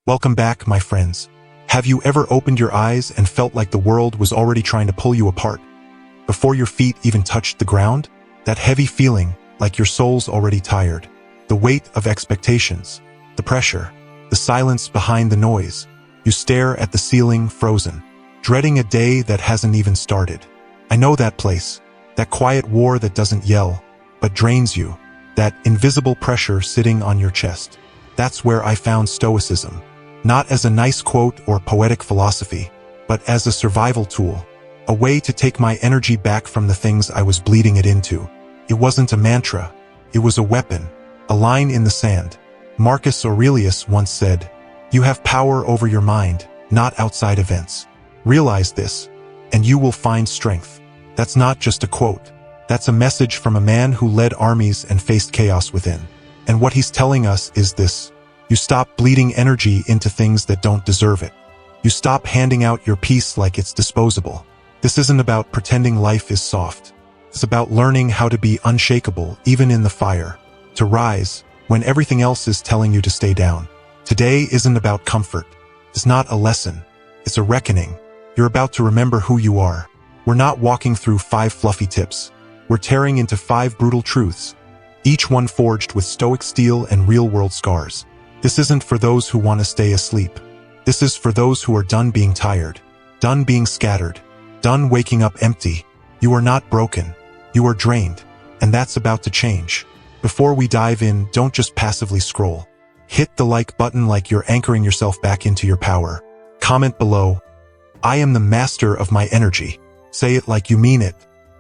Welcome back, my friends. Have you ever opened your eyes and felt like the world was already trying to pull you apart? Before your feet even touched the ground? That heavy feeling, like your soul's already tired. The weight of expectations, the pressure, the silence behind the noise. You stare at the ceiling, frozen, dreading a day that hasn't even started. I know that place, that quiet war that doesn't yell, but drains you, that invisible pressure sitting on your chest. That's where I found Stoicism. Not as a nice quote or poetic philosophy, but as a survival tool, a way to take my energy back from the things I was bleeding it into. It wasn't a mantra, it was a weapon, a line in the sand. Marcus Aurelius once said, "You have power over your mind, not outside events. Realize this, and you will find strength." That's not just a quote. That's a message from a man who led armies and faced chaos within. And what he's telling us is this: you stop bleeding energy into things that don't deserve it. You stop handing out your peace like it's disposable. This isn't about pretending life is soft. It's about learning how to be unshakable, even in the fire. To rise, when everything else is telling you to stay down. Today isn't about comfort. It's not a lesson. It's a reckoning. You're about to remember who you are. We're not walking through 5 fluffy tips. We're tearing into 5 brutal truths, each one forged with Stoic steel and real-world scars. This isn't for those who want to stay asleep. This is for those who are done being tired, done being scattered, done waking up empty. You are not broken. You are drained, and that's about to change. Before we dive in, don't just passively scroll. Hit the like button like you're anchoring yourself back into your power. Comment below, "I am the master of my energy." Say it like you mean it,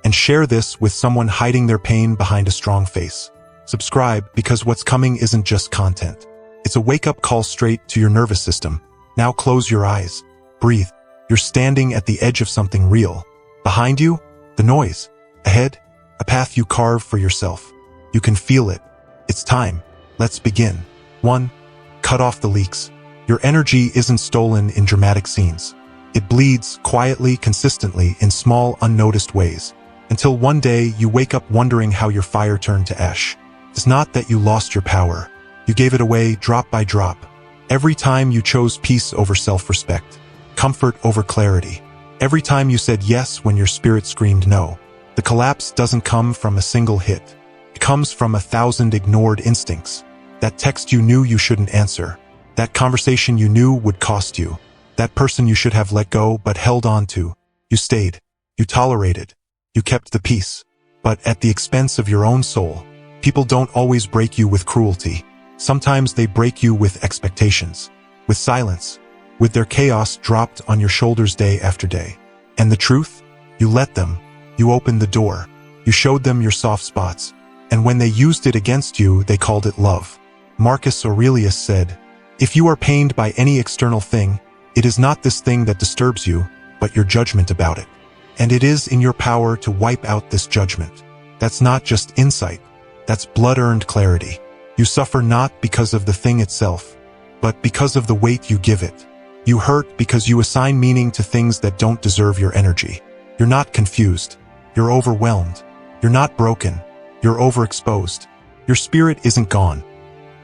and share this with someone hiding their pain behind a strong face. Subscribe, because what's coming isn't just content. It's a wake-up call straight to your nervous system. Now close your eyes. Breathe. You're standing at the edge of something real. Behind you, the noise. Ahead, a path you carve for yourself. You can feel it. It's time. Let's begin. 1. Cut off the leaks. Your energy isn't stolen in dramatic scenes. It bleeds quietly, consistently, in small, unnoticed ways, until one day you wake up wondering how your fire turned to ash. It's not that you lost your power. You gave it away drop by drop. Every time you chose peace over self-respect, comfort over clarity. Every time you said yes when your spirit screamed no. The collapse doesn't come from a single hit. It comes from 1,000 ignored instincts. That text you knew you shouldn't answer. That conversation you knew would cost you. That person you should have let go but held on to. You stayed. You tolerated. You kept the peace. But at the expense of your own soul. People don't always break you with cruelty. Sometimes they break you with expectations. With silence. With their chaos dropped on your shoulders day after day. And the truth? You let them. You opened the door. You showed them your soft spots. And when they used it against you, they called it love. Marcus Aurelius said, "If you are pained by any external thing, it is not this thing that disturbs you, but your judgment about it. And it is in your power to wipe out this judgment." That's not just insight. That's blood-earned clarity. You suffer not because of the thing itself, but because of the weight you give it. You hurt because you assign meaning to things that don't deserve your energy. You're not confused. You're overwhelmed. You're not broken. You're overexposed. Your spirit isn't gone.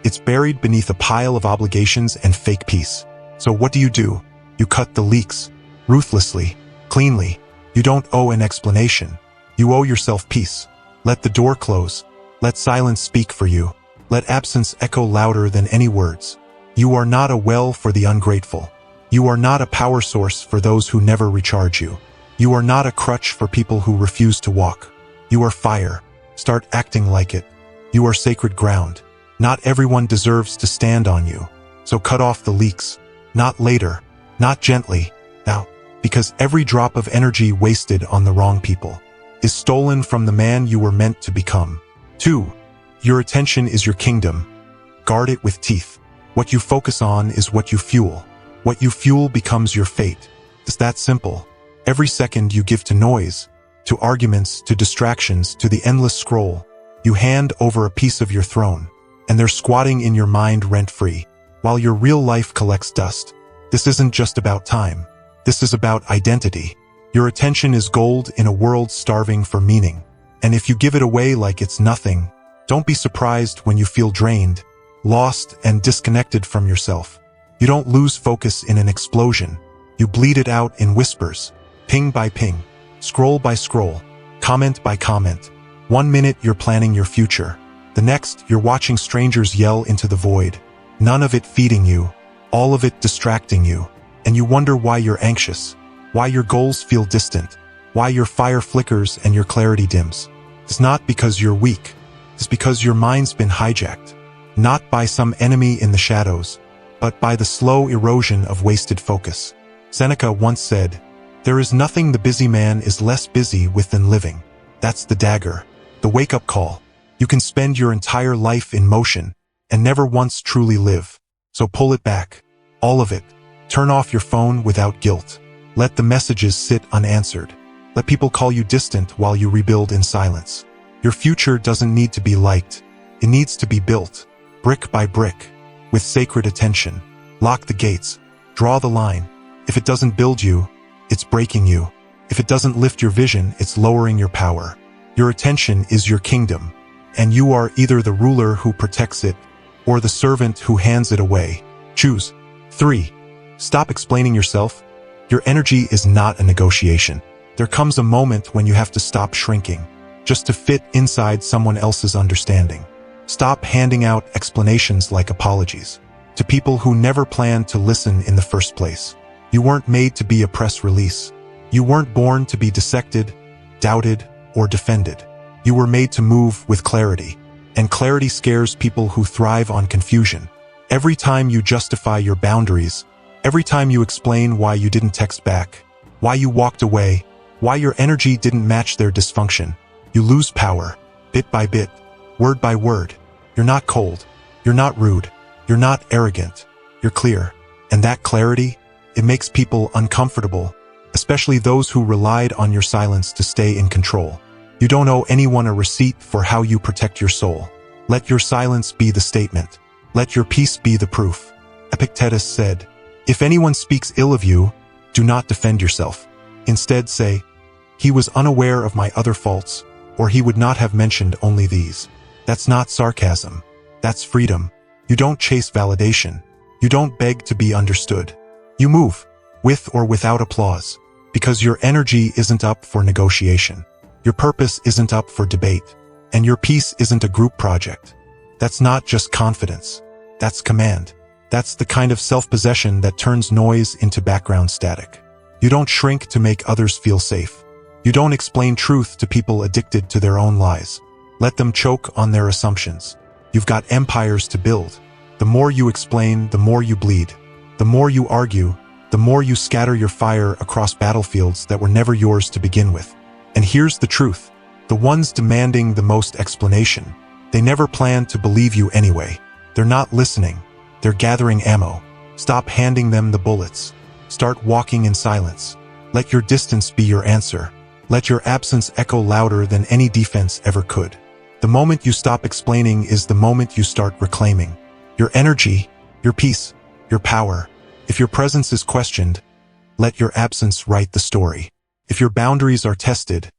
It's buried beneath a pile of obligations and fake peace. So what do? You cut the leaks. Ruthlessly. Cleanly. You don't owe an explanation. You owe yourself peace. Let the door close. Let silence speak for you. Let absence echo louder than any words. You are not a well for the ungrateful. You are not a power source for those who never recharge you. You are not a crutch for people who refuse to walk. You are fire. Start acting like it. You are sacred ground. Not everyone deserves to stand on you. So cut off the leaks. Not later. Not gently. Now. Because every drop of energy wasted on the wrong people is stolen from the man you were meant to become. 2. Your attention is your kingdom. Guard it with teeth. What you focus on is what you fuel. What you fuel becomes your fate. It's that simple. Every second you give to noise, to arguments, to distractions, to the endless scroll, you hand over a piece of your throne, and they're squatting in your mind rent-free, while your real life collects dust. This isn't just about time. This is about identity. Your attention is gold in a world starving for meaning. And if you give it away like it's nothing, don't be surprised when you feel drained, lost, and disconnected from yourself. You don't lose focus in an explosion. You bleed it out in whispers, ping by ping, scroll by scroll, comment by comment. 1 minute you're planning your future. The next, you're watching strangers yell into the void. None of it feeding you, all of it distracting you. And you wonder why you're anxious, why your goals feel distant, why your fire flickers and your clarity dims. It's not because you're weak. It's because your mind's been hijacked. Not by some enemy in the shadows, but by the slow erosion of wasted focus. Seneca once said, "There is nothing the busy man is less busy with than living." That's the dagger, the wake-up call. You can spend your entire life in motion and never once truly live. So pull it back. All of it. Turn off your phone without guilt. Let the messages sit unanswered. Let people call you distant while you rebuild in silence. Your future doesn't need to be liked. It needs to be built, brick by brick, with sacred attention. Lock the gates. Draw the line. If it doesn't build you, it's breaking you. If it doesn't lift your vision, it's lowering your power. Your attention is your kingdom, and you are either the ruler who protects it or the servant who hands it away. Choose. 3. Stop explaining yourself. Your energy is not a negotiation. There comes a moment when you have to stop shrinking, just to fit inside someone else's understanding. Stop handing out explanations like apologies to people who never planned to listen in the first place. You weren't made to be a press release. You weren't born to be dissected, doubted, or defended. You were made to move with clarity, and clarity scares people who thrive on confusion. Every time you justify your boundaries, every time you explain why you didn't text back, why you walked away, why your energy didn't match their dysfunction, you lose power, bit by bit, word by word. You're not cold, you're not rude, you're not arrogant, you're clear. And that clarity, it makes people uncomfortable, especially those who relied on your silence to stay in control. You don't owe anyone a receipt for how you protect your soul. Let your silence be the statement. Let your peace be the proof. Epictetus said, "If anyone speaks ill of you, do not defend yourself. Instead say, 'He was unaware of my other faults,' or 'he would not have mentioned only these.'" That's not sarcasm. That's freedom. You don't chase validation. You don't beg to be understood. You move, with or without applause, because your energy isn't up for negotiation. Your purpose isn't up for debate, and your peace isn't a group project. That's not just confidence. That's command. That's the kind of self-possession that turns noise into background static. You don't shrink to make others feel safe. You don't explain truth to people addicted to their own lies. Let them choke on their assumptions. You've got empires to build. The more you explain, the more you bleed. The more you argue, the more you scatter your fire across battlefields that were never yours to begin with. And here's the truth. The ones demanding the most explanation, they never planned to believe you anyway. They're not listening. They're gathering ammo. Stop handing them the bullets. Start walking in silence. Let your distance be your answer. Let your absence echo louder than any defense ever could. The moment you stop explaining is the moment you start reclaiming your energy, your peace, your power. If your presence is questioned, let your absence write the story. If your boundaries are tested,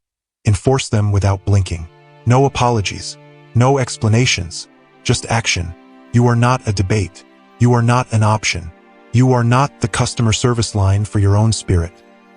enforce them without blinking. No apologies, no explanations, just action. You are not a debate. You are not an option. You are not the customer service line for your own spirit.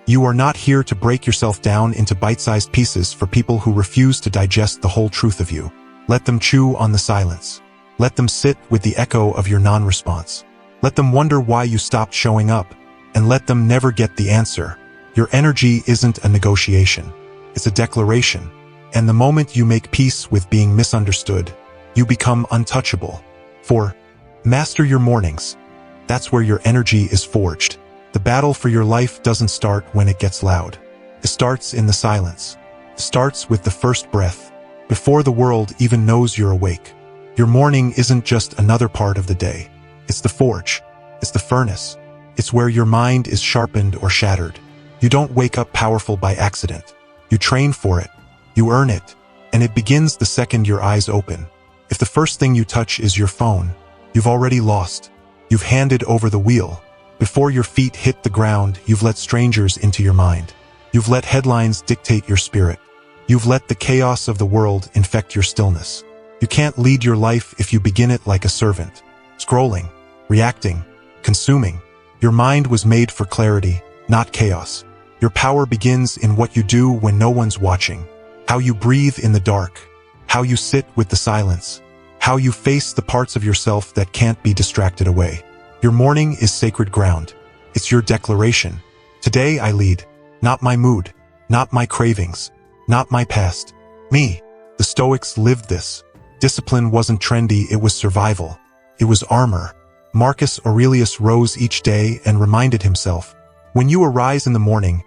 You are not here to break yourself down into bite-sized pieces for people who refuse to digest the whole truth of you. Let them chew on the silence. Let them sit with the echo of your non-response. Let them wonder why you stopped showing up, and let them never get the answer. Your energy isn't a negotiation. It's a declaration. And the moment you make peace with being misunderstood, you become untouchable. 4. Master your mornings. That's where your energy is forged. The battle for your life doesn't start when it gets loud. It starts in the silence. It starts with the first breath, before the world even knows you're awake. Your morning isn't just another part of the day. It's the forge. It's the furnace. It's where your mind is sharpened or shattered. You don't wake up powerful by accident. You train for it. You earn it. And it begins the second your eyes open. If the first thing you touch is your phone, you've already lost. You've handed over the wheel. Before your feet hit the ground, you've let strangers into your mind. You've let headlines dictate your spirit. You've let the chaos of the world infect your stillness. You can't lead your life if you begin it like a servant, scrolling, reacting, consuming. Your mind was made for clarity, not chaos. Your power begins in what you do when no one's watching. How you breathe in the dark. How you sit with the silence. How you face the parts of yourself that can't be distracted away. Your morning is sacred ground. It's your declaration. Today I lead. Not my mood. Not my cravings. Not my past. Me. The Stoics lived this. Discipline wasn't trendy, it was survival. It was armor. Marcus Aurelius rose each day and reminded himself, when you arise in the morning,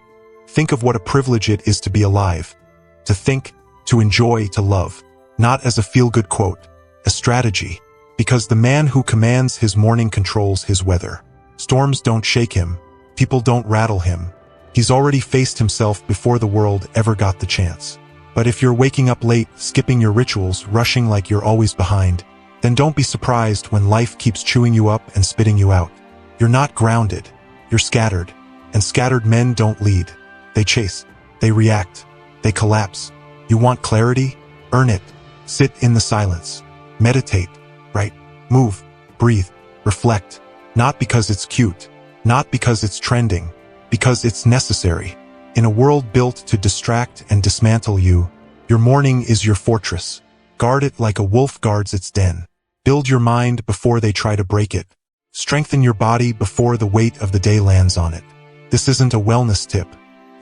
think of what a privilege it is to be alive. To think, to enjoy, to love. Not as a feel-good quote, a strategy. Because the man who commands his morning controls his weather. Storms don't shake him. People don't rattle him. He's already faced himself before the world ever got the chance. But if you're waking up late, skipping your rituals, rushing like you're always behind, then don't be surprised when life keeps chewing you up and spitting you out. You're not grounded. You're scattered. And scattered men don't lead. They chase. They react. They collapse. You want clarity? Earn it. Sit in the silence. Meditate. Write. Move. Breathe. Reflect. Not because it's cute. Not because it's trending. Because it's necessary. In a world built to distract and dismantle you, your morning is your fortress. Guard it like a wolf guards its den. Build your mind before they try to break it. Strengthen your body before the weight of the day lands on it. This isn't a wellness tip.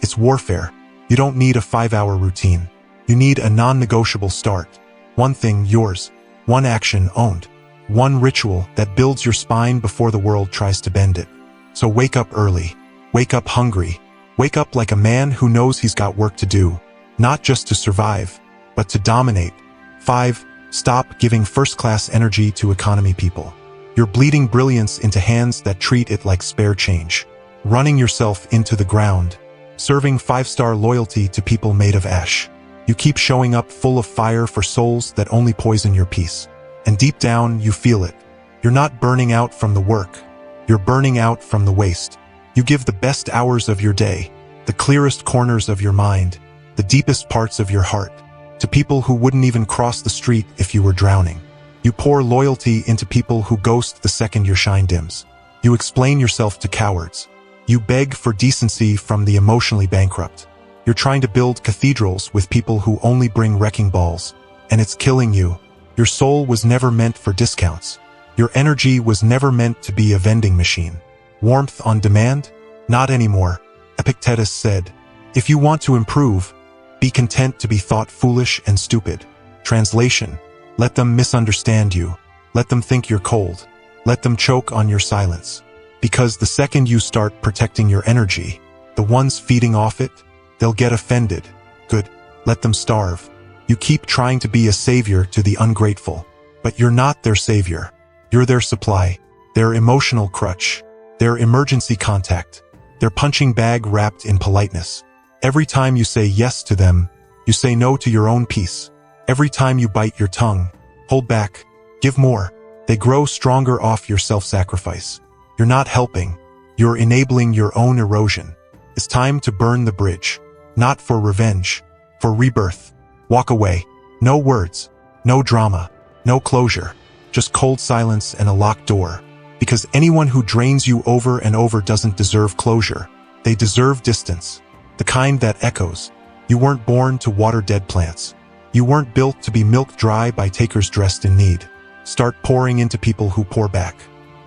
It's warfare. You don't need a 5-hour routine. You need a non-negotiable start. One thing yours. One action owned. One ritual that builds your spine before the world tries to bend it. So wake up early. Wake up hungry. Wake up like a man who knows he's got work to do. Not just to survive, but to dominate. 5. Stop giving first-class energy to economy people. You're bleeding brilliance into hands that treat it like spare change. Running yourself into the ground. Serving 5-star loyalty to people made of ash. You keep showing up full of fire for souls that only poison your peace. And deep down, you feel it. You're not burning out from the work. You're burning out from the waste. You give the best hours of your day, the clearest corners of your mind, the deepest parts of your heart, to people who wouldn't even cross the street if you were drowning. You pour loyalty into people who ghost the second your shine dims. You explain yourself to cowards. You beg for decency from the emotionally bankrupt. You're trying to build cathedrals with people who only bring wrecking balls, and it's killing you. Your soul was never meant for discounts. Your energy was never meant to be a vending machine. Warmth on demand? Not anymore. Epictetus said, if you want to improve, be content to be thought foolish and stupid. Translation, let them misunderstand you. Let them think you're cold. Let them choke on your silence. Because the second you start protecting your energy, the ones feeding off it, they'll get offended. Good, let them starve. You keep trying to be a savior to the ungrateful, but you're not their savior. You're their supply, their emotional crutch, their emergency contact, their punching bag wrapped in politeness. Every time you say yes to them, you say no to your own peace. Every time you bite your tongue, hold back, give more, they grow stronger off your self-sacrifice. You're not helping, you're enabling your own erosion. It's time to burn the bridge. Not for revenge, for rebirth. Walk away. No words, no drama, no closure. Just cold silence and a locked door. Because anyone who drains you over and over doesn't deserve closure. They deserve distance. The kind that echoes. You weren't born to water dead plants. You weren't built to be milked dry by takers dressed in need. Start pouring into people who pour back.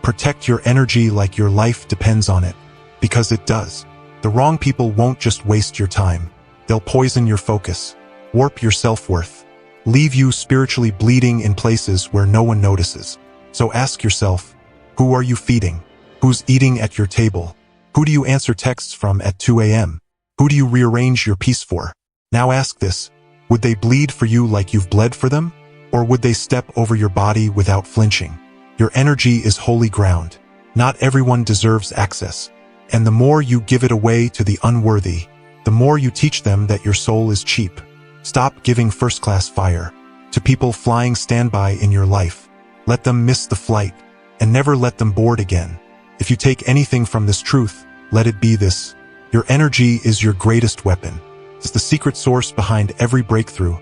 Protect your energy like your life depends on it. Because it does. The wrong people won't just waste your time. They'll poison your focus. Warp your self-worth. Leave you spiritually bleeding in places where no one notices. So ask yourself, who are you feeding? Who's eating at your table? Who do you answer texts from at 2 a.m.? Who do you rearrange your peace for? Now ask this, would they bleed for you like you've bled for them? Or would they step over your body without flinching? Your energy is holy ground. Not everyone deserves access. And the more you give it away to the unworthy, the more you teach them that your soul is cheap. Stop giving first-class fire to people flying standby in your life. Let them miss the flight, and never let them board again. If you take anything from this truth, let it be this. Your energy is your greatest weapon. It's the secret source behind every breakthrough,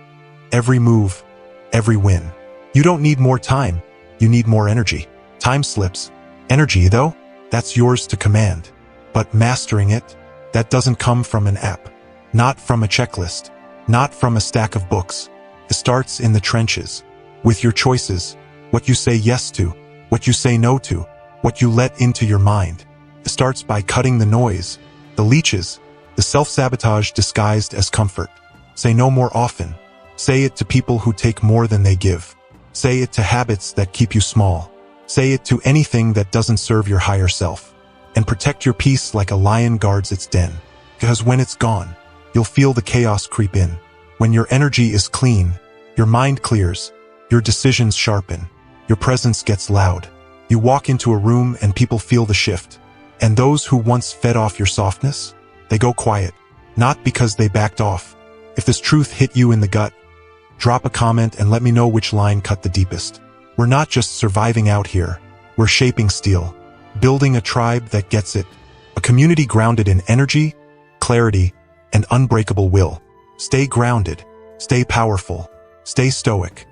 every move, every win. You don't need more time. You need more energy. Time slips. Energy, though, That's yours to command. But mastering it, that doesn't come from an app. Not from a checklist. Not from a stack of books. It starts in the trenches. With your choices. What you say yes to. What you say no to. What you let into your mind. It starts by cutting the noise. The leeches. The self-sabotage disguised as comfort. Say no more often. Say it to people who take more than they give. Say it to habits that keep you small. Say it to anything that doesn't serve your higher self. And protect your peace like a lion guards its den. Because when it's gone, you'll feel the chaos creep in. When your energy is clean, your mind clears, your decisions sharpen, your presence gets loud. You walk into a room and people feel the shift. And those who once fed off your softness, they go quiet. Not because they backed off. If this truth hit you in the gut, drop a comment and let me know which line cut the deepest. We're not just surviving out here. We're shaping steel. Building a tribe that gets it. A community grounded in energy, clarity, and unbreakable will. Stay grounded. Stay powerful. Stay stoic.